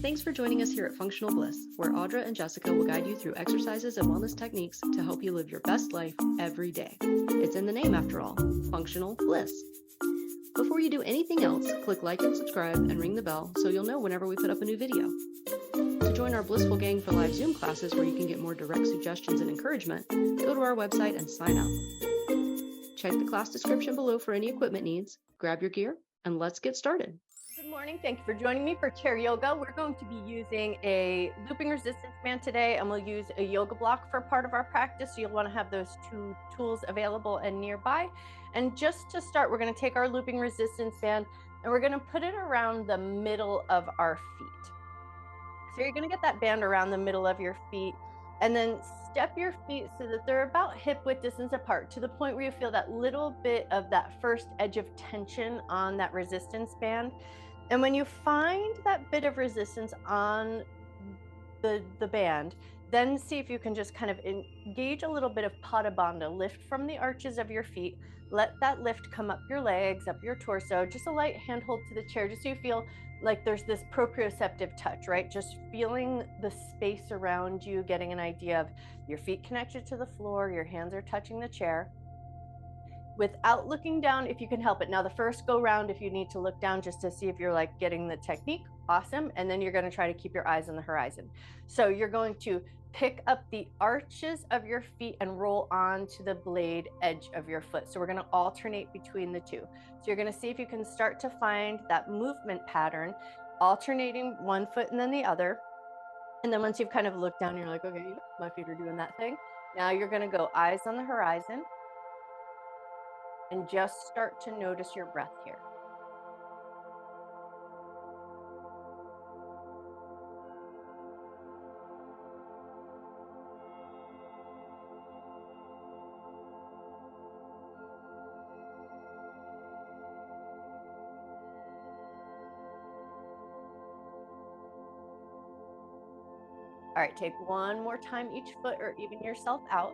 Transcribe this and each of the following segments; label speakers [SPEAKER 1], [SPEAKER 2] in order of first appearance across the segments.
[SPEAKER 1] Thanks for joining us here at Functional Bliss, where Audra and Jessica will guide you through exercises and wellness techniques to help you live your best life every day. It's in the name after all, Functional Bliss. Before you do anything else, click like and subscribe and ring the bell so you'll know whenever we put up a new video. To join our Blissful Gang for live Zoom classes where you can get more direct suggestions and encouragement, go to our website and sign up. Check the class description below for any equipment needs, grab your gear, and let's get started.
[SPEAKER 2] Good morning. Thank you for joining me for chair yoga. We're going to be using a looping resistance band today, and we'll use a yoga block for part of our practice. So you'll want to have those two tools available and nearby. And just to start, we're going to take our looping resistance band and we're going to put it around the middle of our feet. So you're going to get that band around the middle of your feet and then step your feet so that they're about hip width distance apart to the point where you feel that little bit of that first edge of tension on that resistance band. And when you find that bit of resistance on the band, then see if you can just kind of engage a little bit of Pada Bandha, lift from the arches of your feet, let that lift come up your legs, up your torso, just a light handhold to the chair, just so you feel like there's this proprioceptive touch, right? Just feeling the space around you, getting an idea of your feet connected to the floor, your hands are touching the chair. Without looking down, if you can help it. Now, the first go round, if you need to look down just to see if you're like getting the technique, awesome. And then you're going to try to keep your eyes on the horizon. So you're going to pick up the arches of your feet and roll onto the blade edge of your foot. So we're going to alternate between the two. So you're going to see if you can start to find that movement pattern, alternating one foot and then the other. And then once you've kind of looked down, you're like, okay, my feet are doing that thing. Now you're going to go eyes on the horizon. And just start to notice your breath here. All right, take one more time each foot or even yourself out.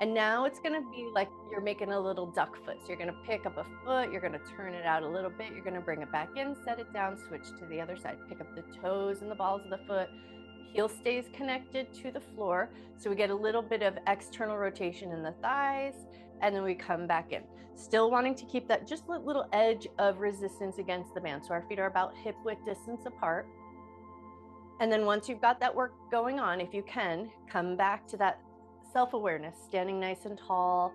[SPEAKER 2] And now it's going to be like you're making a little duck foot. So you're going to pick up a foot, you're going to turn it out a little bit, you're going to bring it back in, set it down, switch to the other side, pick up the toes and the balls of the foot, heel stays connected to the floor. So we get a little bit of external rotation in the thighs, and then we come back in. Still wanting to keep that just little edge of resistance against the band. So our feet are about hip width distance apart. And then once you've got that work going on, if you can, come back to that self-awareness, standing nice and tall,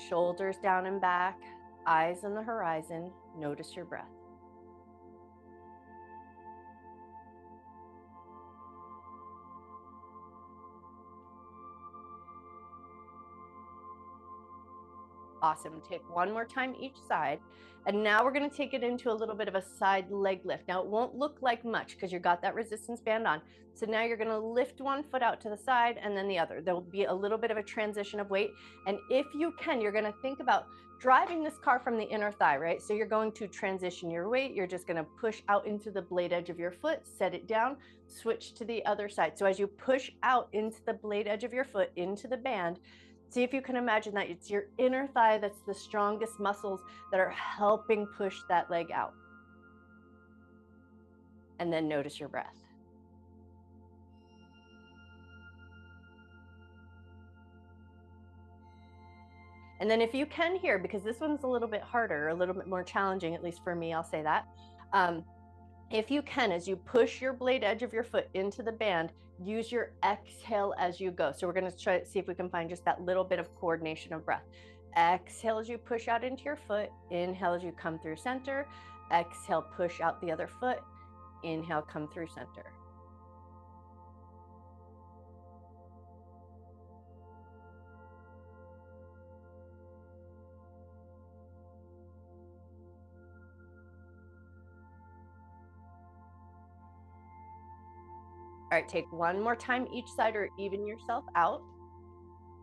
[SPEAKER 2] shoulders down and back, eyes on the horizon, notice your breath. Awesome. Take one more time each side. And now we're going to take it into a little bit of a side leg lift. Now, it won't look like much because you've got that resistance band on. So now you're going to lift one foot out to the side and then the other. There'll be a little bit of a transition of weight. And if you can, you're going to think about driving this car from the inner thigh, right? So you're going to transition your weight. You're just going to push out into the blade edge of your foot, set it down, switch to the other side. So as you push out into the blade edge of your foot, into the band, see if you can imagine that it's your inner thigh that's the strongest muscles that are helping push that leg out. And then notice your breath. And then if you can here, because this one's a little bit harder, a little bit more challenging, at least for me, I'll say that. If you can, as you push your blade edge of your foot into the band, use your exhale as you go. So we're going to try to see if we can find just that little bit of coordination of breath. Exhale as you push out into your foot. Inhale as you come through center. Exhale, push out the other foot. Inhale, come through center. All right, take one more time each side or even yourself out.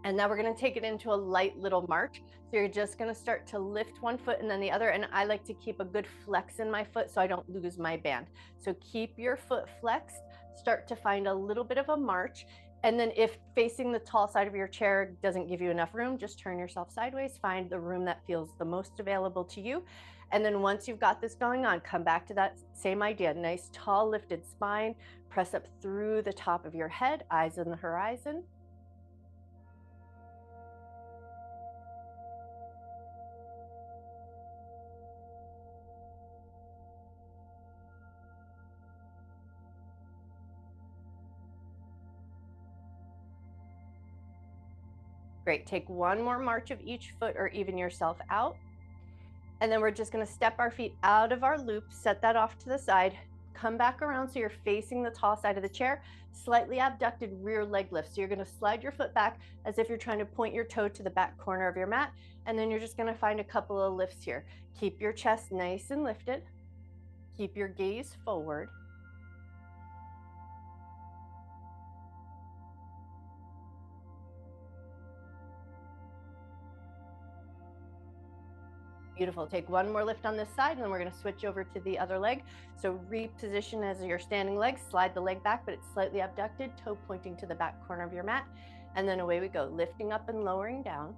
[SPEAKER 2] And now we're going to take it into a light little march. So you're just going to start to lift one foot and then the other. And I like to keep a good flex in my foot so I don't lose my band. So keep your foot flexed, start to find a little bit of a march. And then if facing the tall side of your chair doesn't give you enough room, just turn yourself sideways, find the room that feels the most available to you. And then once you've got this going on, come back to that same idea. Nice, tall, lifted spine. Press up through the top of your head, eyes on the horizon. Great. Take one more march of each foot or even yourself out. And then we're just going to step our feet out of our loop, set that off to the side, come back around so you're facing the tall side of the chair, slightly abducted rear leg lift. So you're going to slide your foot back as if you're trying to point your toe to the back corner of your mat. And then you're just going to find a couple of lifts here. Keep your chest nice and lifted. Keep your gaze forward. Beautiful. Take one more lift on this side, and then we're going to switch over to the other leg. So reposition as your standing leg, slide the leg back, but it's slightly abducted, toe pointing to the back corner of your mat. And then away we go, lifting up and lowering down.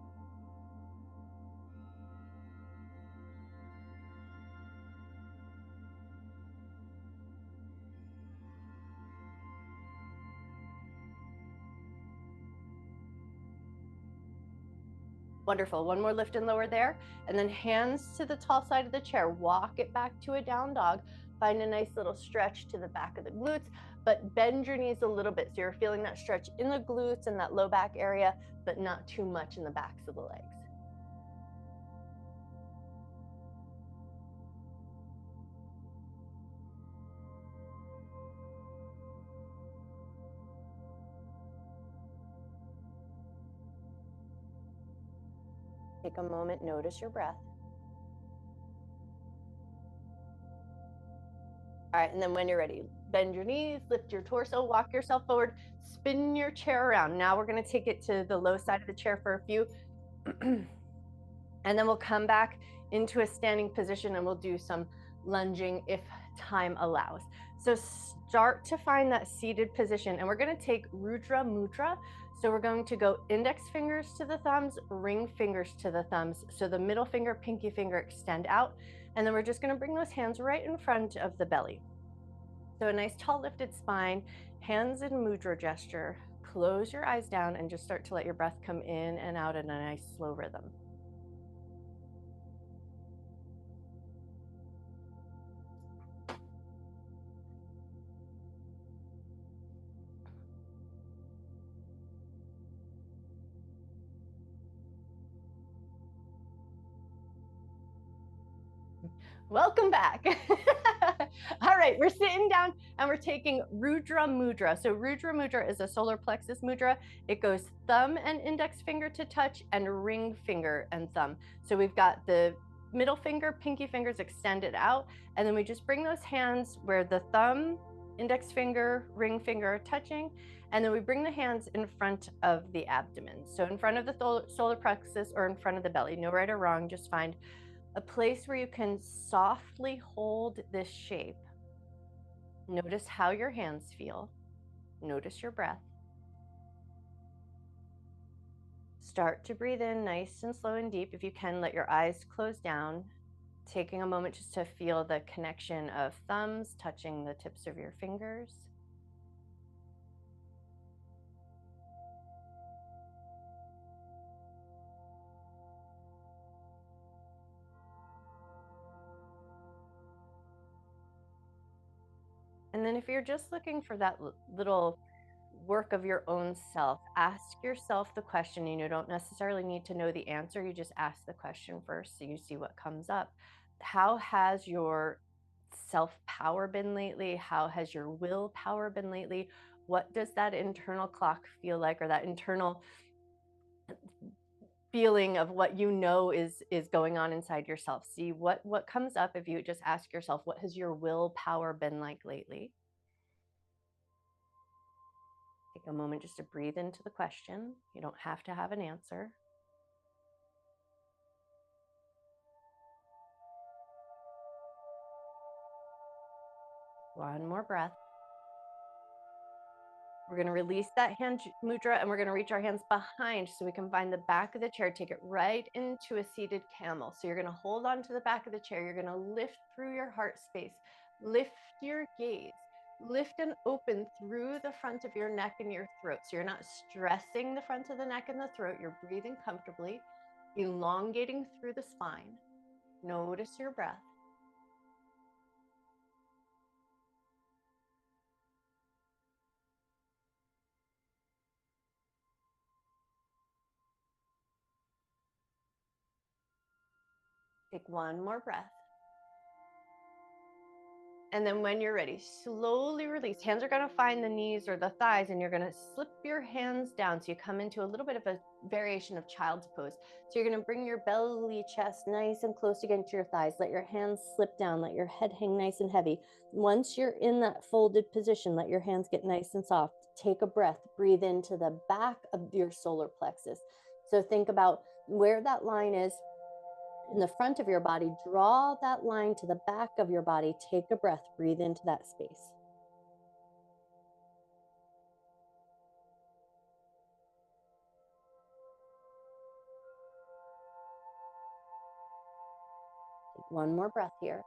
[SPEAKER 2] Wonderful. One more lift and lower there. And then hands to the tall side of the chair. Walk it back to a down dog. Find a nice little stretch to the back of the glutes, but bend your knees a little bit so you're feeling that stretch in the glutes and that low back area, but not too much in the backs of the legs. Take a moment, notice your breath. All right, and then when you're ready, bend your knees, lift your torso, walk yourself forward, spin your chair around. Now we're going to take it to the low side of the chair for a few. And then we'll come back into a standing position and we'll do some lunging if time allows. So start to find that seated position, and we're going to take Rudra Mudra. So we're going to go index fingers to the thumbs, ring fingers to the thumbs. So the middle finger, pinky finger extend out. And then we're just going to bring those hands right in front of the belly. So a nice tall lifted spine, hands in mudra gesture. Close your eyes down and just start to let your breath come in and out in a nice slow rhythm. Welcome back. All right, we're sitting down and we're taking Rudra Mudra. So Rudra Mudra is a solar plexus mudra. It goes thumb and index finger to touch and ring finger and thumb. So we've got the middle finger, pinky fingers extended out, and then we just bring those hands where the thumb, index finger, ring finger are touching, and then we bring the hands in front of the abdomen. So in front of the solar plexus or in front of the belly, no right or wrong, just find a place where you can softly hold this shape. Notice how your hands feel. Notice your breath. Start to breathe in nice and slow and deep. If you can, let your eyes close down, taking a moment just to feel the connection of thumbs touching the tips of your fingers. And then if you're just looking for that little work of your own self, ask yourself the question. You don't necessarily need to know the answer. You just ask the question first so you see what comes up. How has your self-power been lately? How has your willpower been lately? What does that internal clock feel like, or that internal feeling of what you know is going on inside yourself? See what comes up if you just ask yourself, what has your willpower been like lately? Take a moment just to breathe into the question. You don't have to have an answer. One more breath. We're going to release that hand mudra and we're going to reach our hands behind so we can find the back of the chair. Take it right into a seated camel. So you're going to hold on to the back of the chair. You're going to lift through your heart space. Lift your gaze. Lift and open through the front of your neck and your throat. So you're not stressing the front of the neck and the throat. You're breathing comfortably, elongating through the spine. Notice your breath. Take one more breath. And then when you're ready, slowly release. Hands are going to find the knees or the thighs, and you're going to slip your hands down. So you come into a little bit of a variation of child's pose. So you're going to bring your belly, chest nice and close against your thighs. Let your hands slip down. Let your head hang nice and heavy. Once you're in that folded position, let your hands get nice and soft. Take a breath. Breathe into the back of your solar plexus. So think about where that line is in the front of your body. Draw that line to the back of your body. Take a breath. Breathe into that space. Take one more breath here.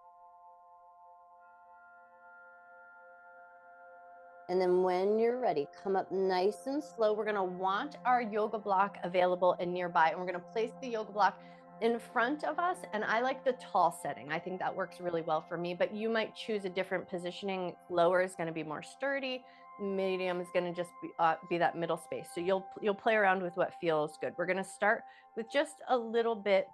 [SPEAKER 2] And then when you're ready, come up nice and slow. We're going to want our yoga block available and nearby. And we're going to place the yoga block in front of us. And I like the tall setting. I think that works really well for me, but you might choose a different positioning. Lower is going to be more sturdy. Medium is going to just be that middle space. So you'll play around with what feels good. We're going to start with just a little bit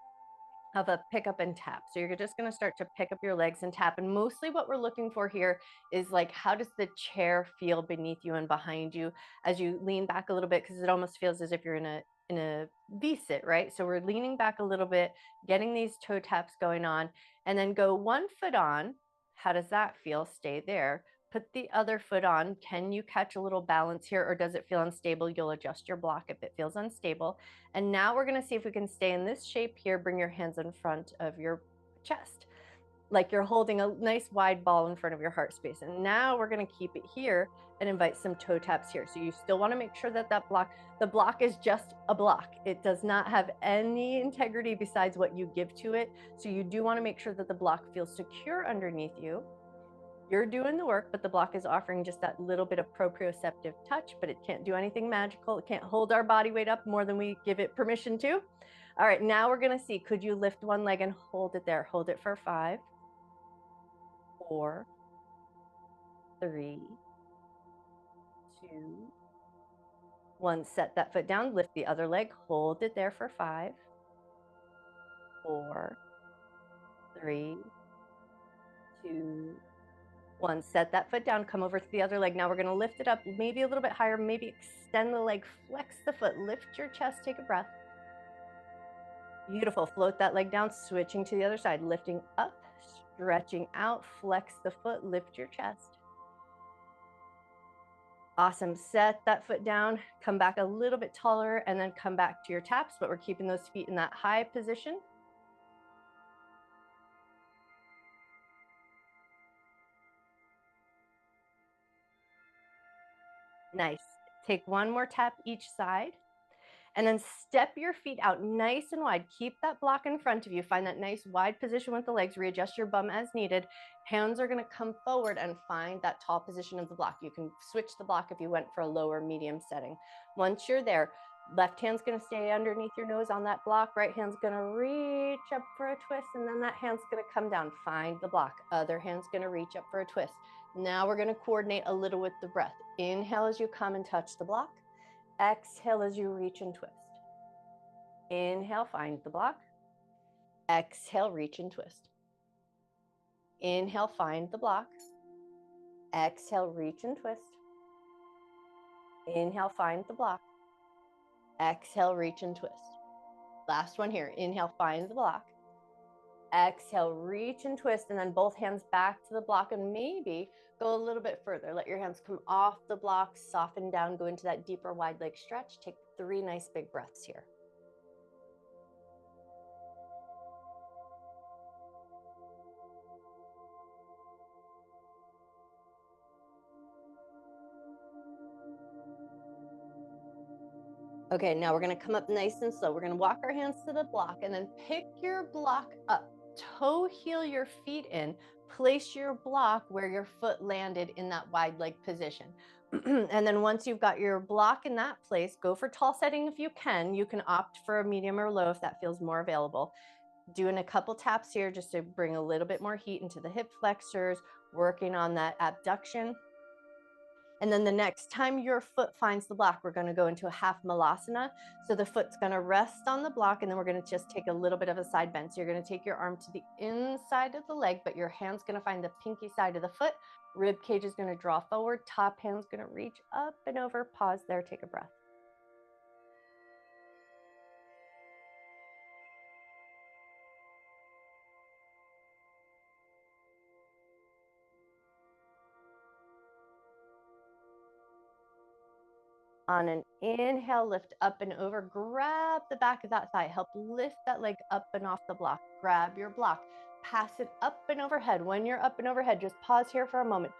[SPEAKER 2] of a pick up and tap. So you're just going to start to pick up your legs and tap. And mostly what we're looking for here is like, how does the chair feel beneath you and behind you as you lean back a little bit? Because it almost feels as if you're in a V-sit, right? So we're leaning back a little bit, getting these toe taps going on, and then go 1 foot on. How does that feel? Stay there. Put the other foot on. Can you catch a little balance here, or does it feel unstable? You'll adjust your block if it feels unstable. And now we're going to see if we can stay in this shape here. Bring your hands in front of your chest, like you're holding a nice wide ball in front of your heart space. And now we're going to keep it here and invite some toe taps here. So you still want to make sure that the block is just a block. It does not have any integrity besides what you give to it. So you do want to make sure that the block feels secure underneath you. You're doing the work, but the block is offering just that little bit of proprioceptive touch, but it can't do anything magical. It can't hold our body weight up more than we give it permission to. All right, now we're going to see, could you lift one leg and hold it there? Hold it for 5, 4, 3, 2, 1. Set that foot down, lift the other leg, hold it there for 5, 4, 3, 2, 1. Set that foot down, come over to the other leg. Now we're going to lift it up, maybe a little bit higher, maybe extend the leg, flex the foot, lift your chest, take a breath. Beautiful. Float that leg down, switching to the other side, lifting up, stretching out, flex the foot, lift your chest. Awesome. Set that foot down, come back a little bit taller, and then come back to your taps, but we're keeping those feet in that high position. Nice. Take one more tap each side. And then step your feet out nice and wide. Keep that block in front of you. Find that nice wide position with the legs. Readjust your bum as needed. Hands are going to come forward and find that tall position of the block. You can switch the block if you went for a lower medium setting. Once you're there, left hand's going to stay underneath your nose on that block. Right hand's going to reach up for a twist, and then that hand's going to come down. Find the block. Other hand's going to reach up for a twist. Now we're going to coordinate a little with the breath. Inhale as you come and touch the block. Exhale as you reach and twist. Inhale, find the block. Exhale, reach and twist. Inhale, find the block. Exhale, reach and twist. Inhale, find the block. Exhale, reach and twist. Last one here. Inhale, find the block. Exhale, reach and twist, and then both hands back to the block, and maybe go a little bit further. Let your hands come off the block, soften down, go into that deeper wide leg stretch. Take 3 nice big breaths here. Okay, now we're gonna come up nice and slow. We're gonna walk our hands to the block and then pick your block up. Toe heel your feet in. Place your block where your foot landed in that wide leg position. And then once you've got your block in that place, go for tall setting if you can. You can opt for a medium or low if that feels more available. Doing a couple taps here just to bring a little bit more heat into the hip flexors, working on that abduction. And then the next time your foot finds the block, we're going to go into a half malasana. So the foot's going to rest on the block, and then we're going to just take a little bit of a side bend. So you're going to take your arm to the inside of the leg, but your hand's going to find the pinky side of the foot. Rib cage is going to draw forward. Top hand's going to reach up and over. Pause there. Take a breath. On an inhale, lift up and over, grab the back of that thigh, help lift that leg up and off the block. Grab your block, pass it up and overhead. When you're up and overhead, just pause here for a moment.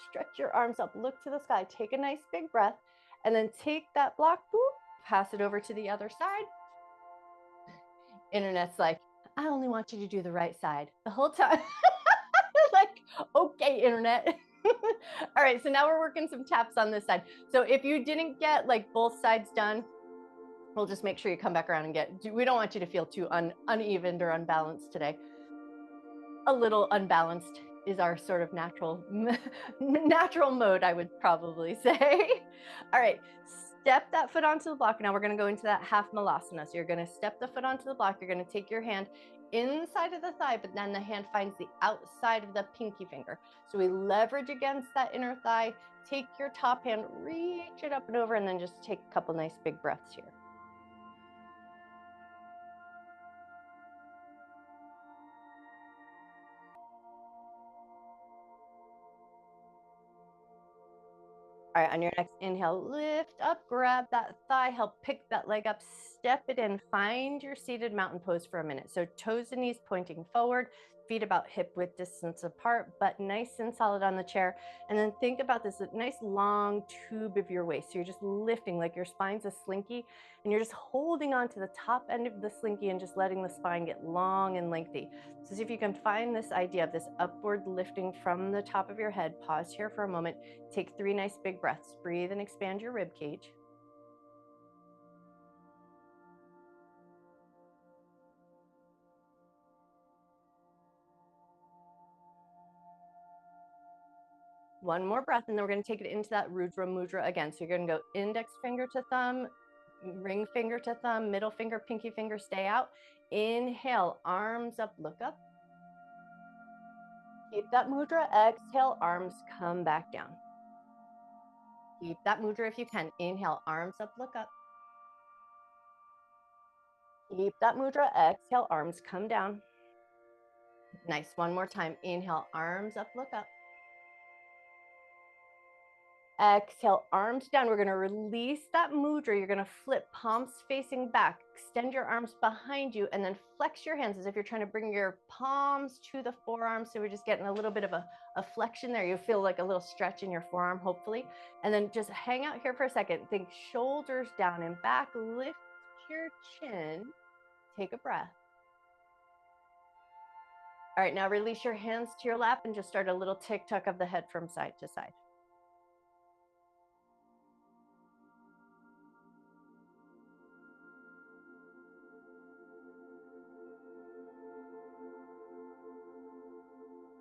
[SPEAKER 2] Stretch your arms up, look to the sky, take a nice big breath, and then take that block, boop, pass it over to the other side. Internet's like, I only want you to do the right side the whole time. Like, okay, internet. All right, so now we're working some taps on this side. So if you didn't get like both sides done, we'll just make sure you come back around and we don't want you to feel too uneven or unbalanced today. A little unbalanced is our sort of natural mode, I would probably say. All right, step that foot onto the block. Now we're going to go into that half malasana. So you're going to step the foot onto the block. You're going to take your hand inside of the thigh, but then the hand finds the outside of the pinky finger. So we leverage against that inner thigh. Take your top hand, reach it up and over, and then just take a couple nice big breaths here. All right, on your next inhale, lift up, grab that thigh, help pick that leg up, step it in, find your seated mountain pose for a minute. So toes and knees pointing forward, feet about hip width distance apart, but nice and solid on the chair. And then think about this nice long tube of your waist. So you're just lifting like your spine's a slinky, and you're just holding on to the top end of the slinky and just letting the spine get long and lengthy. So see if you can find this idea of this upward lifting from the top of your head. Pause here for a moment. Take 3 nice big breaths. Breathe and expand your rib cage. One more breath, and then we're going to take it into that Rudra Mudra again. So you're going to go index finger to thumb, ring finger to thumb, middle finger, pinky finger, stay out. Inhale, arms up, look up. Keep that mudra. Exhale, arms come back down. Keep that mudra if you can. Inhale, arms up, look up. Keep that mudra. Exhale, arms come down. Nice. One more time. Inhale, arms up, look up. Exhale, arms down. We're going to release that mudra. You're going to flip palms facing back. Extend your arms behind you and then flex your hands as if you're trying to bring your palms to the forearms. So we're just getting a little bit of a flexion there. You feel like a little stretch in your forearm, hopefully. And then just hang out here for a second. Think shoulders down and back. Lift your chin. Take a breath. All right, now release your hands to your lap and just start a little tick-tock of the head from side to side.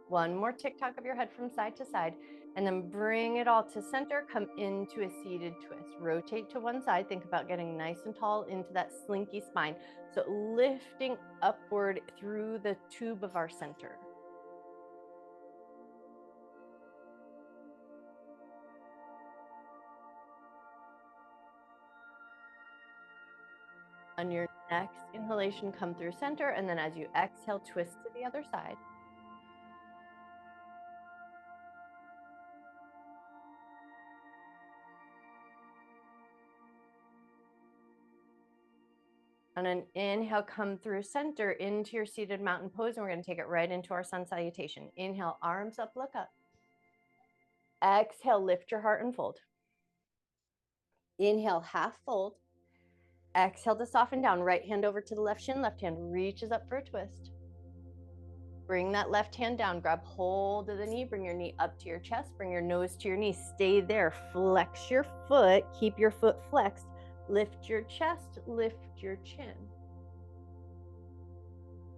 [SPEAKER 2] One more tick-tock of your head from side to side, and then bring it all to center. Come into a seated twist. Rotate to one side. Think about getting nice and tall into that slinky spine. So lifting upward through the tube of our center. On your next inhalation, come through center, and then as you exhale, twist to the other side. On an inhale, come through center into your seated mountain pose, and we're going to take it right into our sun salutation. Inhale, arms up, look up. Exhale, lift your heart and fold. Inhale, half fold. Exhale to soften down. Right hand over to the left shin. Left hand reaches up for a twist. Bring that left hand down. Grab hold of the knee. Bring your knee up to your chest. Bring your nose to your knee. Stay there. Flex your foot. Keep your foot flexed. Lift your chest. Lift your chin.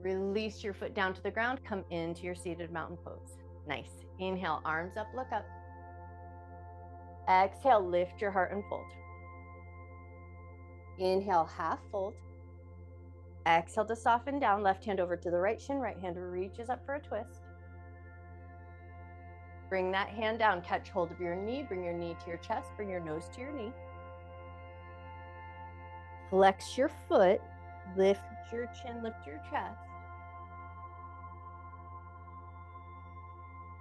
[SPEAKER 2] Release your foot down to the ground. Come into your seated mountain pose. Nice. Inhale, arms up, look up. Exhale, lift your heart and fold. Inhale, half fold. Exhale to soften down. Left hand over to the right shin. Right hand reaches up for a twist. Bring that hand down. Catch hold of your knee. Bring your knee to your chest. Bring your nose to your knee. Flex your foot. Lift your chin. Lift your chest.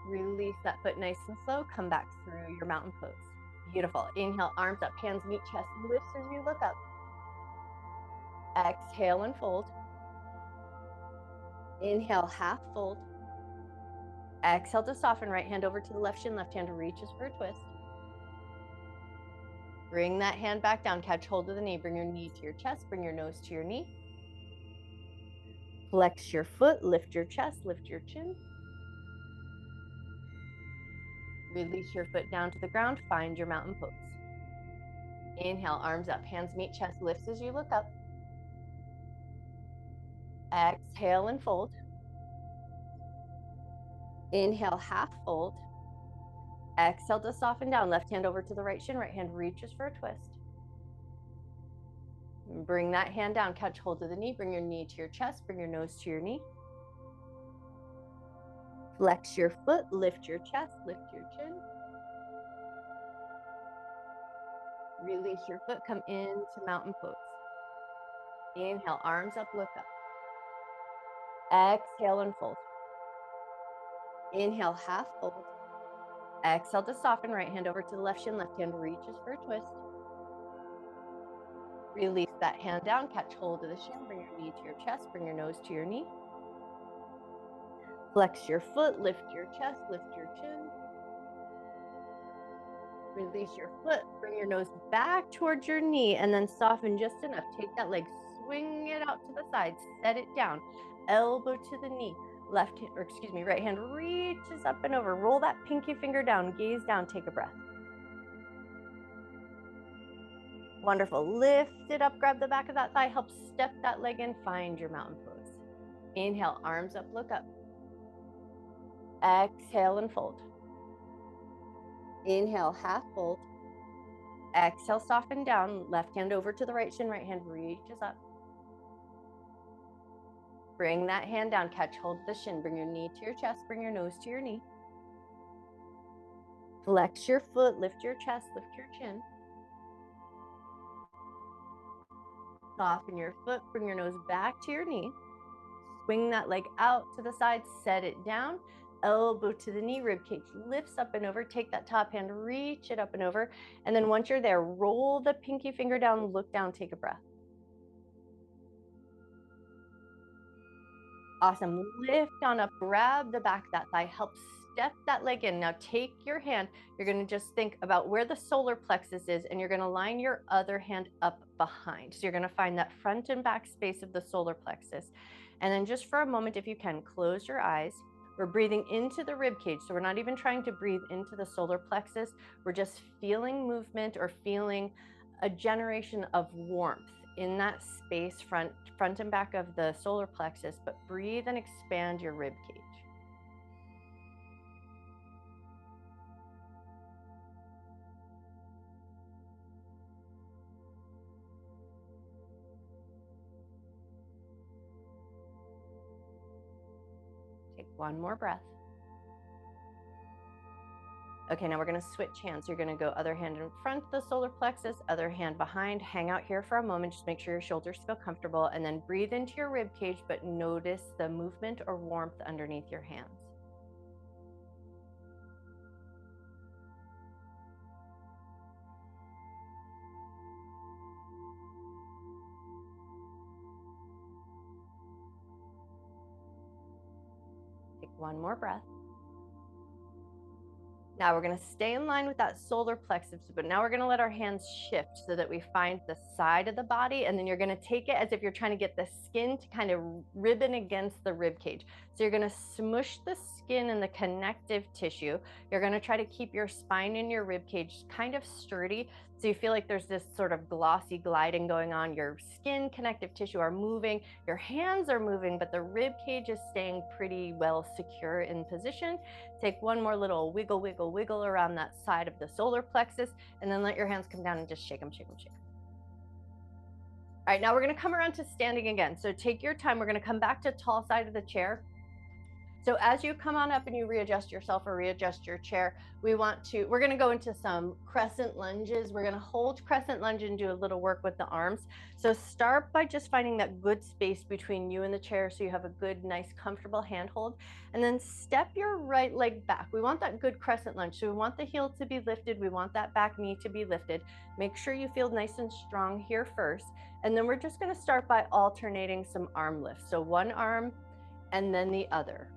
[SPEAKER 2] Release that foot nice and slow. Come back through your mountain pose. Beautiful. Inhale, arms up, hands meet chest. Lift as you look up. Exhale and fold. Inhale, half fold. Exhale to soften. Right hand over to the left shin. Left hand reaches for a twist. Bring that hand back down. Catch hold of the knee. Bring your knee to your chest. Bring your nose to your knee. Flex your foot. Lift your chest. Lift your chin. Release your foot down to the ground. Find your mountain pose. Inhale, arms up, hands meet chest. Lifts as you look up. Exhale and fold. Inhale, half fold. Exhale to soften down. Left hand over to the right shin. Right hand reaches for a twist. Bring that hand down. Catch hold of the knee. Bring your knee to your chest. Bring your nose to your knee. Flex your foot. Lift your chest. Lift your chin. Release your foot. Come into mountain pose. Inhale, arms up, look up. Exhale and fold. Inhale, half fold. Exhale to soften. Right hand over to the left shin. Left hand reaches for a twist. Release that hand down. Catch hold of the shin. Bring your knee to your chest. Bring your nose to your knee. Flex your foot. Lift your chest. Lift your chin. Release your foot. Bring your nose back towards your knee and then soften just enough. Take that leg, swing it out to the side, set it down. Elbow to the knee. Right hand reaches up and over. Roll that pinky finger down. Gaze down. Take a breath. Wonderful. Lift it up. Grab the back of that thigh. Help step that leg in. Find your mountain pose. Inhale, arms up, look up. Exhale and fold. Inhale, half fold. Exhale, soften down. Left hand over to the right shin. Right hand reaches up. Bring that hand down. Catch hold of the shin. Bring your knee to your chest. Bring your nose to your knee. Flex your foot. Lift your chest. Lift your chin. Soften your foot. Bring your nose back to your knee. Swing that leg out to the side. Set it down. Elbow to the knee. Rib cage lifts up and over. Take that top hand. Reach it up and over. And then once you're there, roll the pinky finger down. Look down. Take a breath. Awesome. Lift on up. Grab the back of that thigh. Help step that leg in. Now take your hand. You're going to just think about where the solar plexus is, and you're going to line your other hand up behind. So you're going to find that front and back space of the solar plexus. And then just for a moment, if you can, close your eyes. We're breathing into the rib cage. So we're not even trying to breathe into the solar plexus. We're just feeling movement or feeling a generation of warmth in that space, front and back of the solar plexus, but breathe and expand your rib cage. Take one more breath. Okay, now we're going to switch hands. You're going to go other hand in front of the solar plexus, other hand behind. Hang out here for a moment. Just make sure your shoulders feel comfortable, and then breathe into your rib cage, but notice the movement or warmth underneath your hands. Take one more breath. Now we're going to stay in line with that solar plexus, but now we're going to let our hands shift so that we find the side of the body, and then you're going to take it as if you're trying to get the skin to kind of ribbon against the rib cage. So you're going to smush the skin and the connective tissue. You're going to try to keep your spine and your rib cage kind of sturdy, so you feel like there's this sort of glossy gliding going on. Your skin, connective tissue are moving, your hands are moving, but the rib cage is staying pretty well secure in position. Take one more little wiggle, wiggle, wiggle around that side of the solar plexus, and then let your hands come down and just shake them, shake them, shake them. All right, now we're gonna come around to standing again. So take your time. We're gonna come back to tall side of the chair. So as you come on up and you readjust yourself or readjust your chair, we're going to go into some crescent lunges. We're going to hold crescent lunge and do a little work with the arms. So start by just finding that good space between you and the chair so you have a good, nice, comfortable handhold. And then step your right leg back. We want that good crescent lunge. So we want the heel to be lifted. We want that back knee to be lifted. Make sure you feel nice and strong here first. And then we're just going to start by alternating some arm lifts. So one arm and then the other.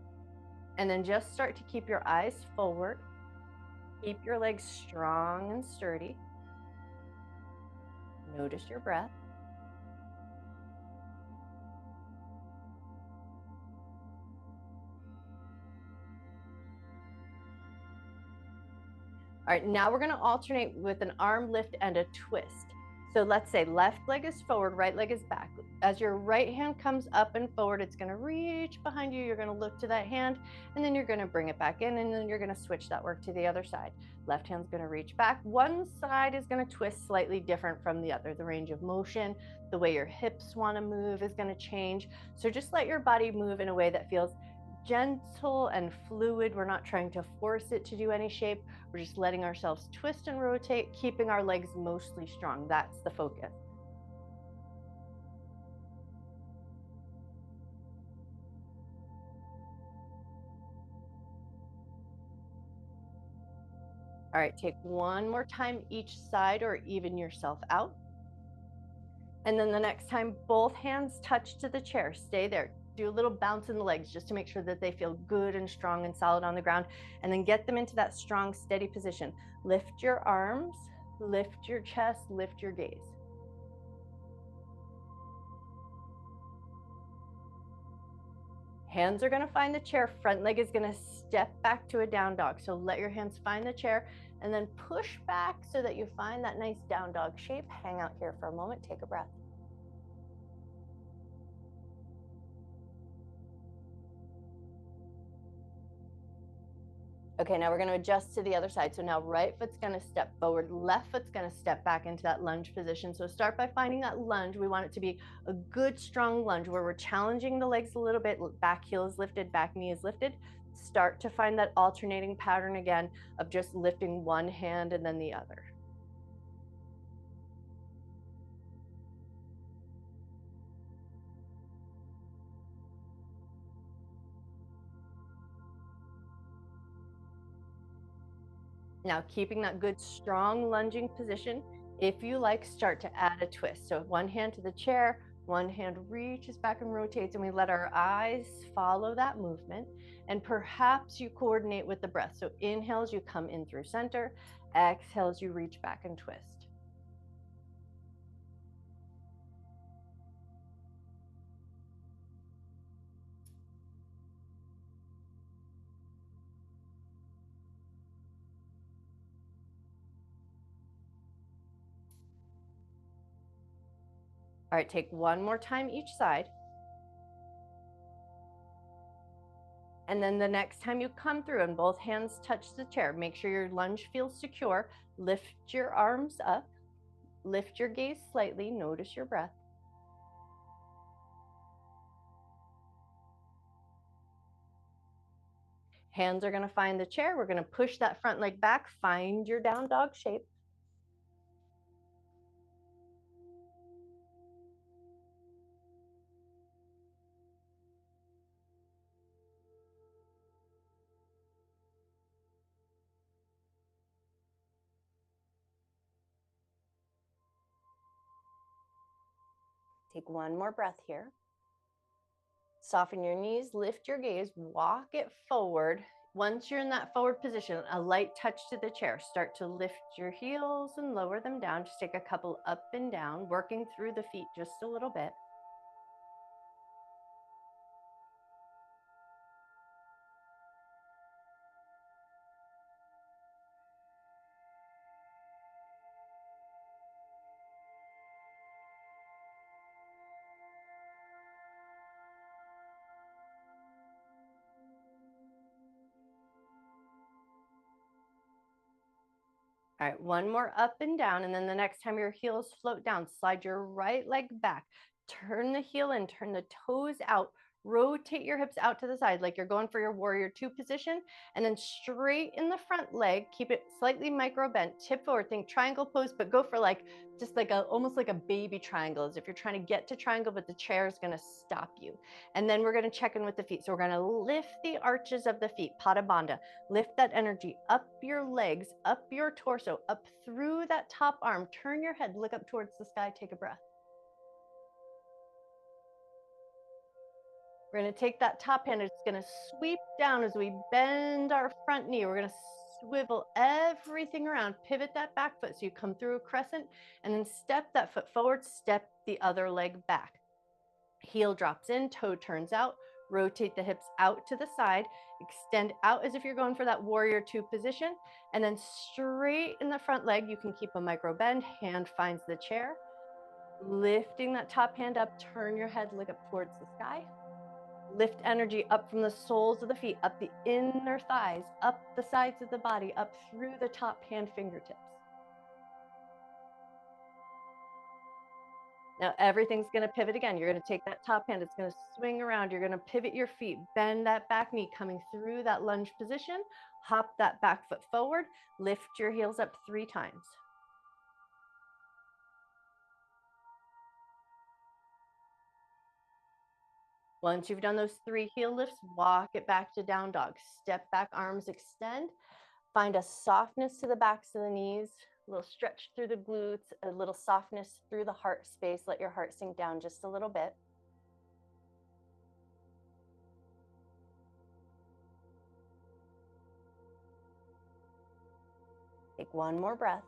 [SPEAKER 2] And then just start to keep your eyes forward. Keep your legs strong and sturdy. Notice your breath. All right, now we're going to alternate with an arm lift and a twist. So let's say left leg is forward, right leg is back. As your right hand comes up and forward, it's going to reach behind you. You're going to look to that hand, and then you're going to bring it back in, and then you're going to switch that work to the other side. Left hand's going to reach back. One side is going to twist slightly different from the other. The range of motion, the way your hips want to move is going to change. So just let your body move in a way that feels gentle and fluid. We're not trying to force it to do any shape. We're just letting ourselves twist and rotate, keeping our legs mostly strong. That's the focus. All right, take one more time each side or even yourself out. And then the next time, both hands touch to the chair. Stay there. Do a little bounce in the legs just to make sure that they feel good and strong and solid on the ground. And then get them into that strong, steady position. Lift your arms, lift your chest, lift your gaze. Hands are going to find the chair. Front leg is going to step back to a down dog. So let your hands find the chair and then push back so that you find that nice down dog shape. Hang out here for a moment. Take a breath. Okay, now we're going to adjust to the other side. So now right foot's going to step forward, left foot's going to step back into that lunge position. So start by finding that lunge. We want it to be a good, strong lunge where we're challenging the legs a little bit. Back heel is lifted, back knee is lifted. Start to find that alternating pattern again of just lifting one hand and then the other. Now, keeping that good, strong lunging position, if you like, start to add a twist. So one hand to the chair, one hand reaches back and rotates, and we let our eyes follow that movement. And perhaps you coordinate with the breath. So inhales, you come in through center. Exhales, you reach back and twist. All right, take one more time each side. And then the next time you come through and both hands touch the chair, make sure your lunge feels secure. Lift your arms up, lift your gaze slightly, notice your breath. Hands are going to find the chair. We're going to push that front leg back, find your down dog shape. Take one more breath here. Soften your knees, lift your gaze, walk it forward. Once you're in that forward position, a light touch to the chair, start to lift your heels and lower them down. Just take a couple up and down, working through the feet just a little bit. All right, one more up and down. And then the next time your heels float down, slide your right leg back, turn the heel in, turn the toes out, rotate your hips out to the side like you're going for your warrior two position, and then straighten the front leg, keep it slightly micro bent, tip forward, think triangle pose, but go for like, just like almost like a baby triangle, as if you're trying to get to triangle, but the chair is gonna stop you. And then we're gonna check in with the feet. So we're gonna lift the arches of the feet, Pada Bandha. Lift that energy up your legs, up your torso, up through that top arm. Turn your head, look up towards the sky, take a breath. We're going to take that top hand, it's going to sweep down as we bend our front knee. We're going to swivel everything around, pivot that back foot so you come through a crescent, and then step that foot forward, step the other leg back. Heel drops in, toe turns out, rotate the hips out to the side, extend out as if you're going for that warrior two position, and then straighten the front leg. You can keep a micro bend, hand finds the chair. Lifting that top hand up, turn your head, look up towards the sky. Lift energy up from the soles of the feet, up the inner thighs, up the sides of the body, up through the top hand fingertips. Now everything's going to pivot again. You're going to take that top hand, it's going to swing around. You're going to pivot your feet, bend that back knee, coming through that lunge position, hop that back foot forward, lift your heels up 3 times. Once you've done those 3 heel lifts, walk it back to down dog. Step back, arms extend. Find a softness to the backs of the knees, a little stretch through the glutes, a little softness through the heart space. Let your heart sink down just a little bit. Take one more breath.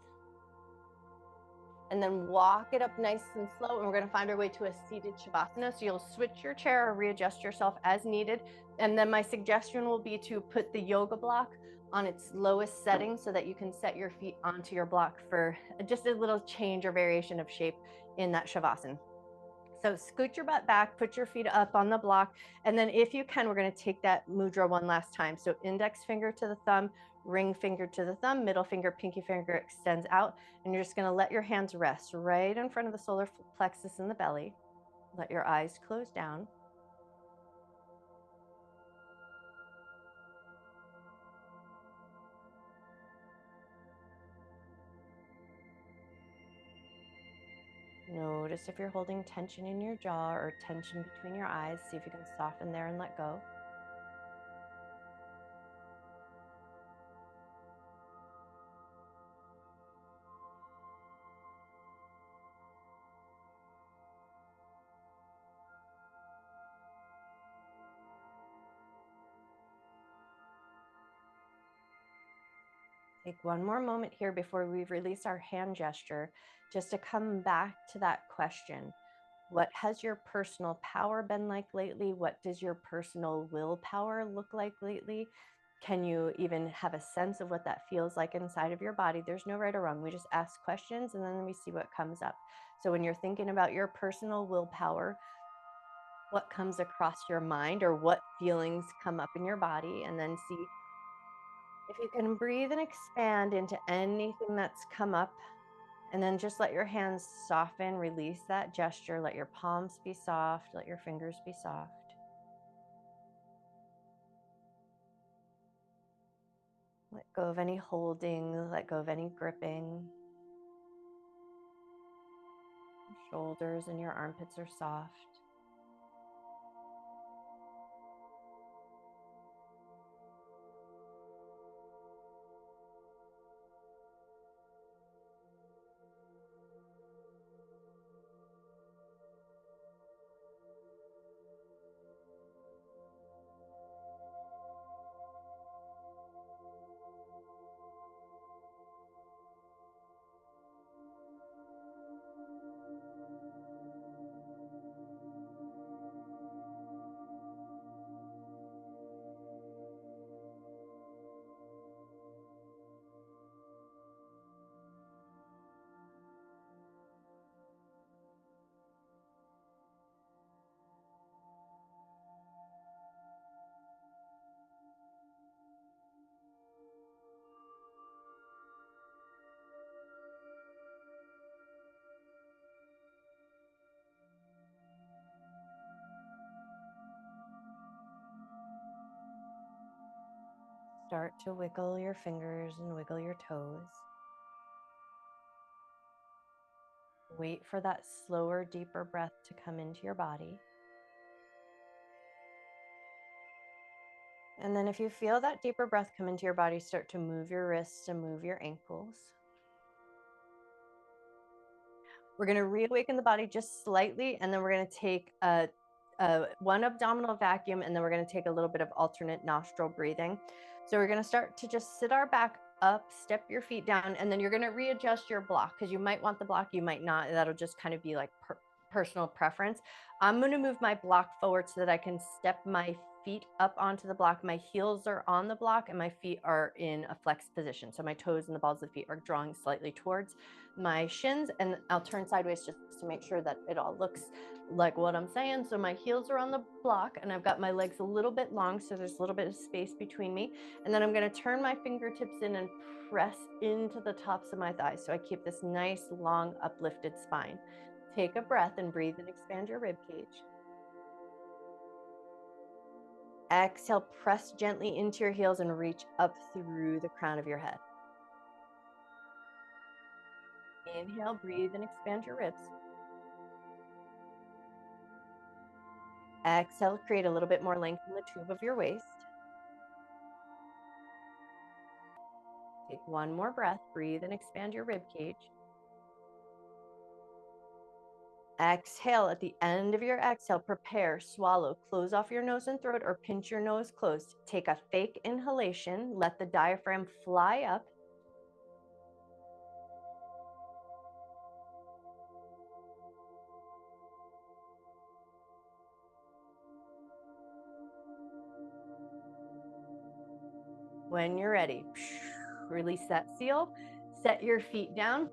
[SPEAKER 2] And then walk it up nice and slow. And we're going to find our way to a seated Shavasana. So you'll switch your chair or readjust yourself as needed. And then my suggestion will be to put the yoga block on its lowest setting so that you can set your feet onto your block for just a little change or variation of shape in that Shavasana. So scoot your butt back, put your feet up on the block. And then if you can, we're going to take that mudra one last time. So index finger to the thumb, ring finger to the thumb, middle finger, pinky finger extends out. And you're just going to let your hands rest right in front of the solar plexus in the belly. Let your eyes close down. Notice if you're holding tension in your jaw or tension between your eyes. See if you can soften there and let go. Take one more moment here before we release our hand gesture, just to come back to that question. What has your personal power been like lately? What does your personal willpower look like lately? Can you even have a sense of what that feels like inside of your body? There's no right or wrong. We just ask questions and then we see what comes up. So when you're thinking about your personal willpower, what comes across your mind or what feelings come up in your body, and then see if you can breathe and expand into anything that's come up. And then just let your hands soften, release that gesture. Let your palms be soft, let your fingers be soft. Let go of any holding, let go of any gripping. Your shoulders and your armpits are soft. Start to wiggle your fingers and wiggle your toes. Wait for that slower, deeper breath to come into your body. And then if you feel that deeper breath come into your body, start to move your wrists and move your ankles. We're going to reawaken the body just slightly, and then we're going to take one abdominal vacuum, and then we're going to take a little bit of alternate nostril breathing. So we're going to start to just sit our back up, step your feet down, and then you're going to readjust your block because you might want the block, you might not. That'll just kind of be like personal preference. I'm going to move my block forward so that I can step my feet up onto the block. My heels are on the block and my feet are in a flexed position. So my toes and the balls of the feet are drawing slightly towards my shins, and I'll turn sideways just to make sure that it all looks like what I'm saying. So my heels are on the block and I've got my legs a little bit long, so there's a little bit of space between me. And then I'm going to turn my fingertips in and press into the tops of my thighs. So I keep this nice, long, uplifted spine. Take a breath and breathe and expand your rib cage. Exhale, press gently into your heels and reach up through the crown of your head. Inhale, breathe and expand your ribs. Exhale, create a little bit more length in the tube of your waist. Take one more breath, breathe and expand your rib cage. Exhale, at the end of your exhale, prepare, swallow, close off your nose and throat or pinch your nose closed. Take a fake inhalation, let the diaphragm fly up. When you're ready, release that seal, set your feet down,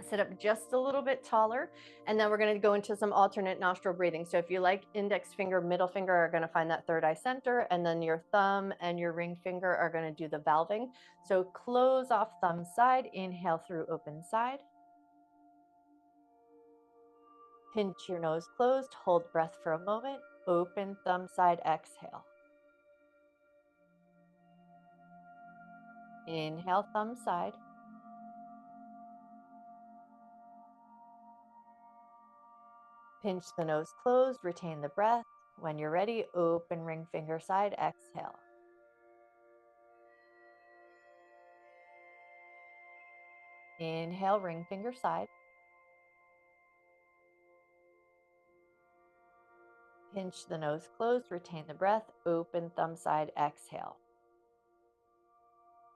[SPEAKER 2] sit up just a little bit taller, and then we're going to go into some alternate nostril breathing. So if you like, index finger, middle finger are going to find that third eye center, and then your thumb and your ring finger are going to do the valving. So close off thumb side, inhale through open side. Pinch your nose closed, hold breath for a moment, open thumb side, exhale. Inhale, thumb side. Pinch the nose closed, retain the breath. When you're ready, open ring finger side, exhale. Inhale, ring finger side. Pinch the nose closed, retain the breath, open thumb side, exhale.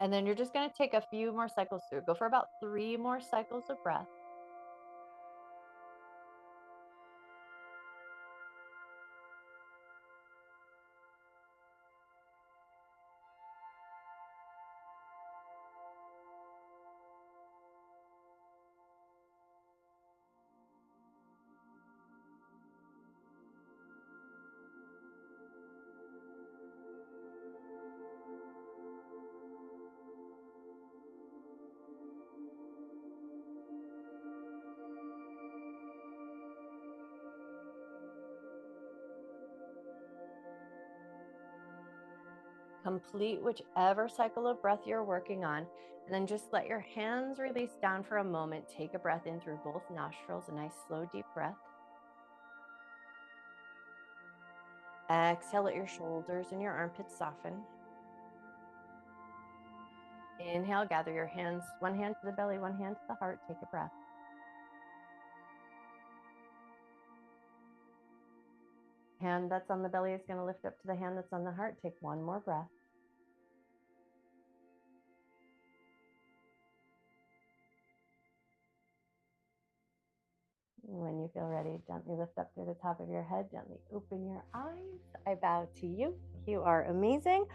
[SPEAKER 2] And then you're just going to take a few more cycles through. Go for about 3 more cycles of breath. Complete whichever cycle of breath you're working on, and then just let your hands release down for a moment. Take a breath in through both nostrils, a nice slow deep breath. Exhale, let your shoulders and your armpits soften. Inhale, gather your hands, one hand to the belly, one hand to the heart. Take a breath. Hand that's on the belly is going to lift up to the hand that's on the heart. Take one more breath. When you feel ready, gently lift up through the top of your head. Gently open your eyes. I bow to you. You are amazing.